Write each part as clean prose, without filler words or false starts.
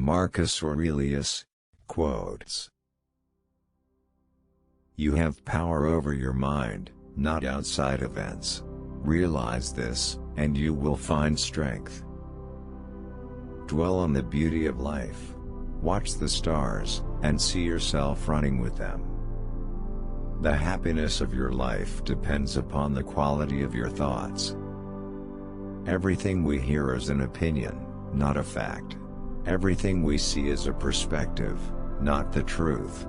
Marcus Aurelius Quotes. You have power over your mind, not outside events. Realize this, and you will find strength. Dwell on the beauty of life. Watch the stars, and see yourself running with them. The happiness of your life depends upon the quality of your thoughts. Everything we hear is an opinion, not a fact. Everything we see is a perspective, not the truth.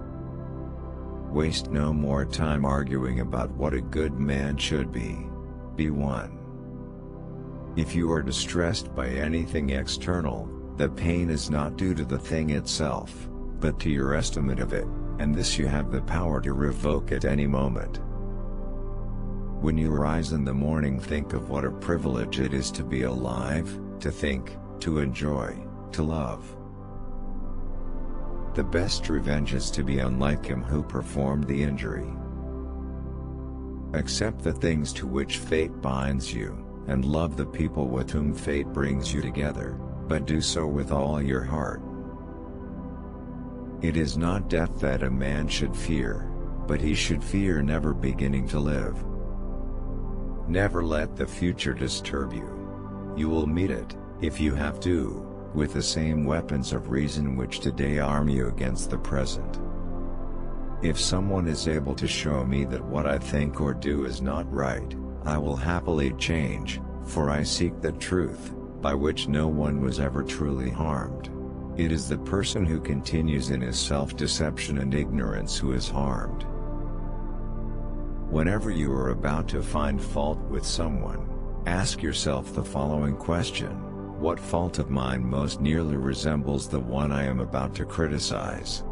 Waste no more time arguing about what a good man should be. Be one. If you are distressed by anything external, the pain is not due to the thing itself, but to your estimate of it, and this you have the power to revoke at any moment. When you rise in the morning, think of what a privilege it is to be alive, to think, to enjoy, to love. The best revenge is to be unlike him who performed the injury. Accept the things to which fate binds you, and love the people with whom fate brings you together, but do so with all your heart. It is not death that a man should fear, but he should fear never beginning to live. Never let the future disturb you. You will meet it, if you have to, with the same weapons of reason which today arm you against the present. If someone is able to show me that what I think or do is not right, I will happily change, for I seek the truth, by which no one was ever truly harmed. It is the person who continues in his self-deception and ignorance who is harmed. Whenever you are about to find fault with someone, ask yourself the following question: what fault of mine most nearly resembles the one I am about to criticize?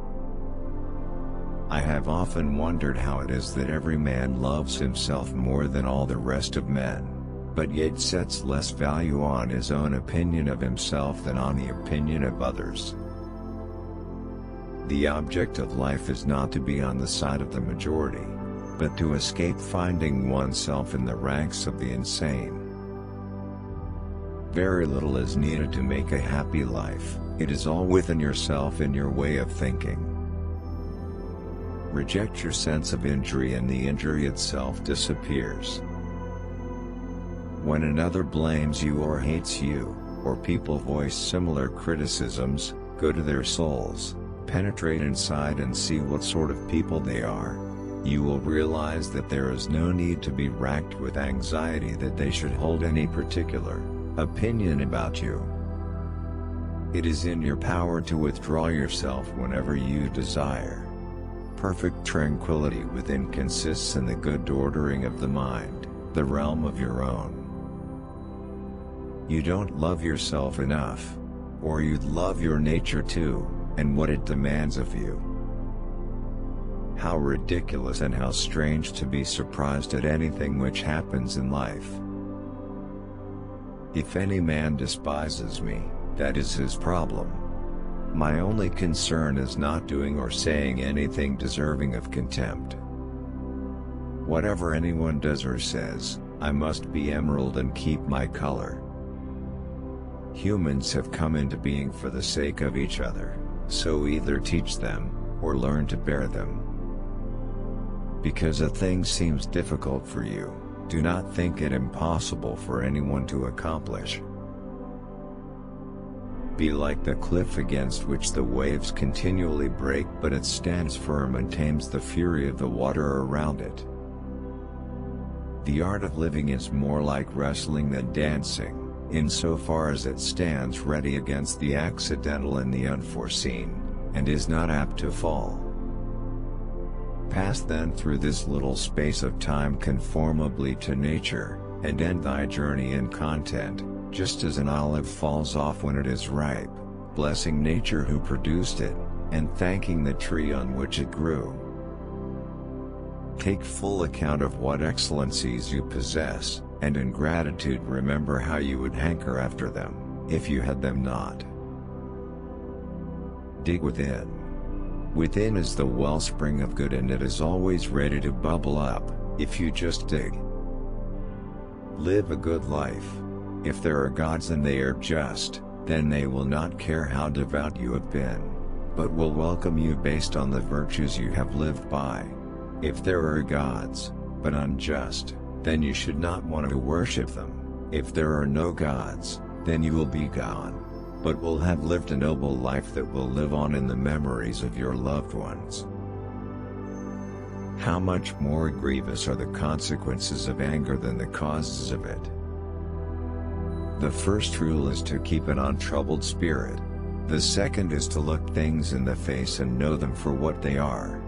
I have often wondered how it is that every man loves himself more than all the rest of men, but yet sets less value on his own opinion of himself than on the opinion of others. The object of life is not to be on the side of the majority, but to escape finding oneself in the ranks of the insane. Very little is needed to make a happy life, it is all within yourself and your way of thinking. Reject your sense of injury and the injury itself disappears. When another blames you or hates you, or people voice similar criticisms, go to their souls, penetrate inside and see what sort of people they are. You will realize that there is no need to be racked with anxiety that they should hold any particular opinion about you. It is in your power to withdraw yourself whenever you desire. Perfect tranquility within consists in the good ordering of the mind, the realm of your own. You don't love yourself enough, or you'd love your nature too, and what it demands of you. How ridiculous and how strange to be surprised at anything which happens in life. If any man despises me, that is his problem. My only concern is not doing or saying anything deserving of contempt. Whatever anyone does or says, I must be emerald and keep my color. Humans have come into being for the sake of each other, so either teach them, or learn to bear them. Because a thing seems difficult for you, do not think it impossible for anyone to accomplish. Be like the cliff against which the waves continually break, but it stands firm and tames the fury of the water around it. The art of living is more like wrestling than dancing, insofar as it stands ready against the accidental and the unforeseen, and is not apt to fall. Pass then through this little space of time conformably to nature, and end thy journey in content, just as an olive falls off when it is ripe, blessing nature who produced it, and thanking the tree on which it grew. Take full account of what excellencies you possess, and in gratitude remember how you would hanker after them, if you had them not. Dig within. Within is the wellspring of good, and it is always ready to bubble up, if you just dig. Live a good life. If there are gods and they are just, then they will not care how devout you have been, but will welcome you based on the virtues you have lived by. If there are gods, but unjust, then you should not want to worship them. If there are no gods, then you will be gone, but will have lived a noble life that will live on in the memories of your loved ones. How much more grievous are the consequences of anger than the causes of it? The first rule is to keep an untroubled spirit. The second is to look things in the face and know them for what they are.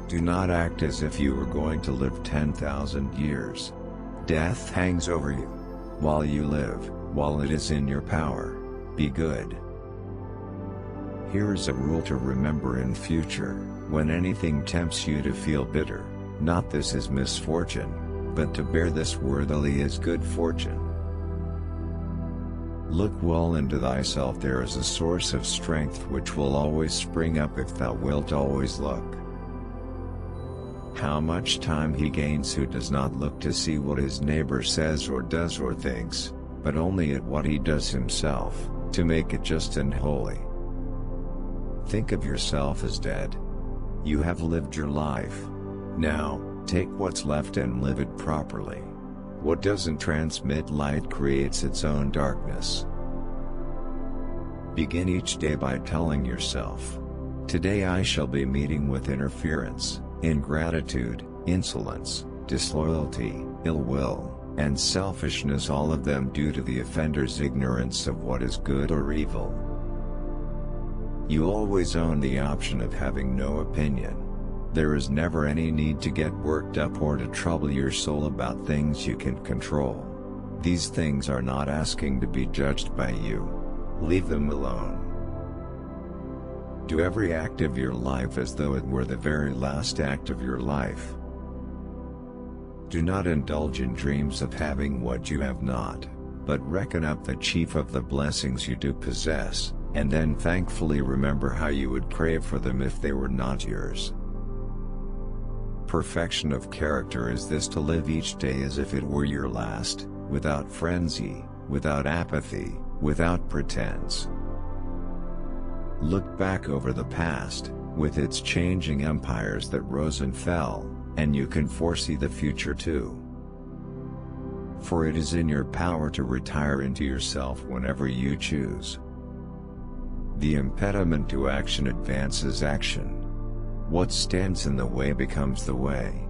Do not act as if you were going to live 10,000 years. Death hangs over you. While you live, while it is in your power, be good. Here is a rule to remember in future: when anything tempts you to feel bitter, not this is misfortune, but to bear this worthily is good fortune. Look well into thyself, there is a source of strength which will always spring up if thou wilt always look. How much time he gains who does not look to see what his neighbor says or does or thinks, but only at what he does himself, to make it just and holy. Think of yourself as dead. You have lived your life. Now, take what's left and live it properly. What doesn't transmit light creates its own darkness. Begin each day by telling yourself, today I shall be meeting with interference, ingratitude, insolence, disloyalty, ill will, and selfishness, all of them due to the offender's ignorance of what is good or evil. You always own the option of having no opinion. There is never any need to get worked up or to trouble your soul about things you can control. These things are not asking to be judged by you. Leave them alone. Do every act of your life as though it were the very last act of your life. Do not indulge in dreams of having what you have not, but reckon up the chief of the blessings you do possess, and then thankfully remember how you would crave for them if they were not yours. Perfection of character is this: to live each day as if it were your last, without frenzy, without apathy, without pretense. Look back over the past, with its changing empires that rose and fell, and you can foresee the future too. For it is in your power to retire into yourself whenever you choose. The impediment to action advances action. What stands in the way becomes the way.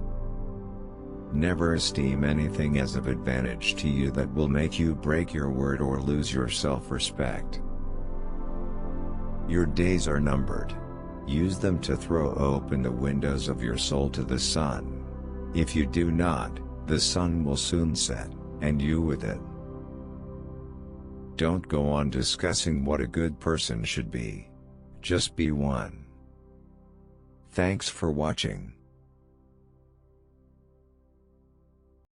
Never esteem anything as of advantage to you that will make you break your word or lose your self-respect. Your days are numbered. Use them to throw open the windows of your soul to the sun. If you do not, the sun will soon set, and you with it. Don't go on discussing what a good person should be. Just be one. Thanks for watching.